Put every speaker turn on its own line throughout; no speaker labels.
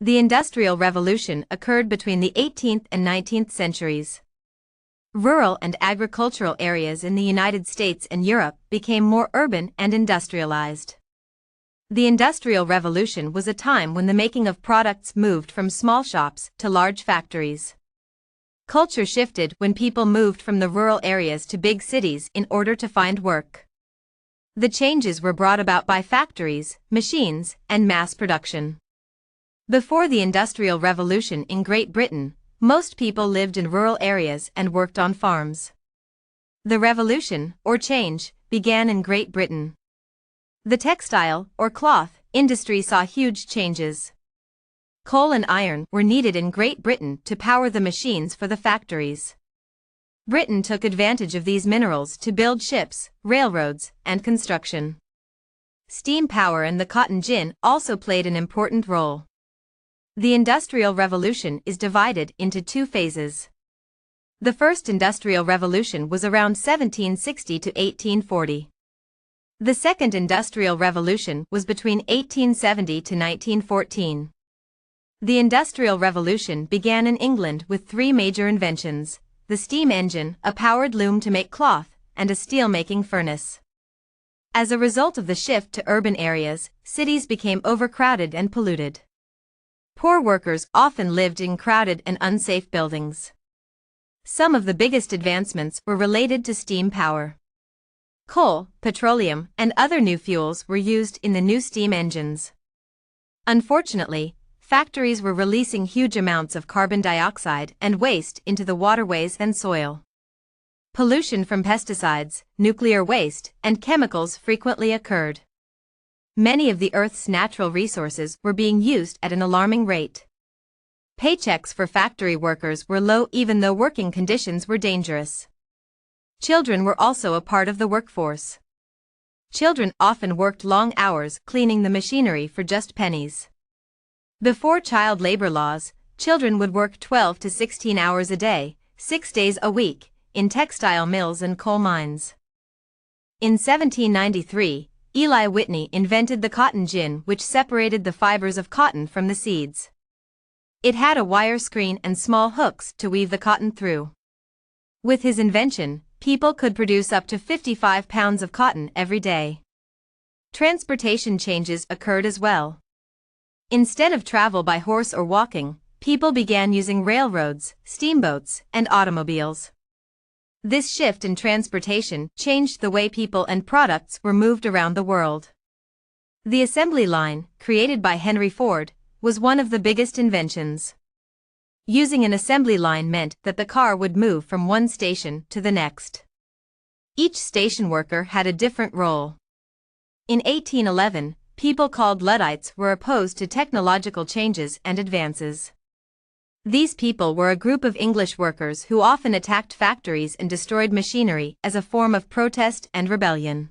The Industrial Revolution occurred between the 18th and 19th centuries. Rural and agricultural areas in the United States and Europe became more urban and industrialized. The Industrial Revolution was a time when the making of products moved from small shops to large factories. Culture shifted when people moved from the rural areas to big cities in order to find work. The changes were brought about by factories, machines, and mass production. Before the Industrial Revolution in Great Britain, most people lived in rural areas and worked on farms. The revolution, or change, began in Great Britain. The textile, or cloth, industry saw huge changes. Coal and iron were needed in Great Britain to power the machines for the factories. Britain took advantage of these minerals to build ships, railroads, and construction. Steam power and the cotton gin also played an important role. The Industrial Revolution is divided into two phases. The first Industrial Revolution was around 1760 to 1840. The second Industrial Revolution was between 1870 to 1914. The Industrial Revolution began in England with three major inventions: the steam engine, a powered loom to make cloth, and a steel-making furnace. As a result of the shift to urban areas, cities became overcrowded and polluted. Poor workers often lived in crowded and unsafe buildings. Some of the biggest advancements were related to steam power. Coal, petroleum, and other new fuels were used in the new steam engines. Unfortunately, factories were releasing huge amounts of carbon dioxide and waste into the waterways and soil. Pollution from pesticides, nuclear waste, and chemicals frequently occurred. Many of the Earth's natural resources were being used at an alarming rate. Paychecks for factory workers were low even though working conditions were dangerous. Children were also a part of the workforce. Children often worked long hours cleaning the machinery for just pennies. Before child labor laws, children would work 12 to 16 hours a day, 6 days a week, in textile mills and coal mines. In 1793, Eli Whitney invented the cotton gin, which separated the fibers of cotton from the seeds. It had a wire screen and small hooks to weave the cotton through. With his invention, people could produce up to 55 pounds of cotton every day. Transportation changes occurred as well. Instead of travel by horse or walking, people began using railroads, steamboats, and automobiles. This shift in transportation changed the way people and products were moved around the world. The assembly line, created by Henry Ford, was one of the biggest inventions. Using an assembly line meant that the car would move from one station to the next. Each station worker had a different role. In 1811, people called Luddites were opposed to technological changes and advances. These people were a group of English workers who often attacked factories and destroyed machinery as a form of protest and rebellion.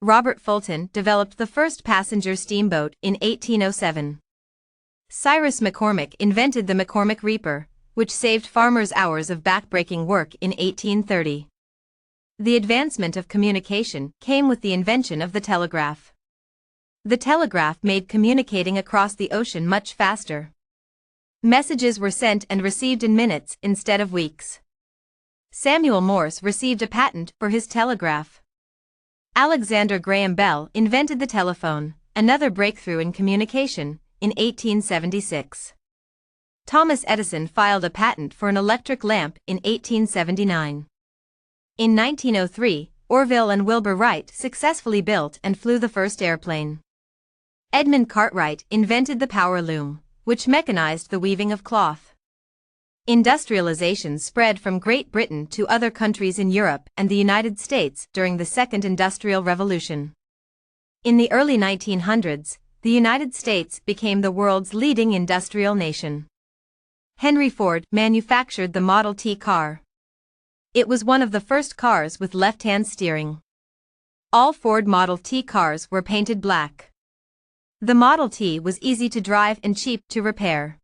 Robert Fulton developed the first passenger steamboat in 1807. Cyrus McCormick invented the McCormick Reaper, which saved farmers hours of back-breaking work in 1830. The advancement of communication came with the invention of the telegraph. The telegraph made communicating across the ocean much faster. Messages were sent and received in minutes instead of weeks. Samuel Morse received a patent for his telegraph. Alexander Graham Bell invented the telephone, another breakthrough in communication, in 1876. Thomas Edison filed a patent for an electric lamp in 1879. In 1903, Orville and Wilbur Wright successfully built and flew the first airplane. Edmund Cartwright invented the power loom, which mechanized the weaving of cloth. Industrialization spread from Great Britain to other countries in Europe and the United States during the Second Industrial Revolution. In the early 1900s, the United States became the world's leading industrial nation. Henry Ford manufactured the Model T car. It was one of the first cars with left-hand steering. All Ford Model T cars were painted black. The Model T was easy to drive and cheap to repair.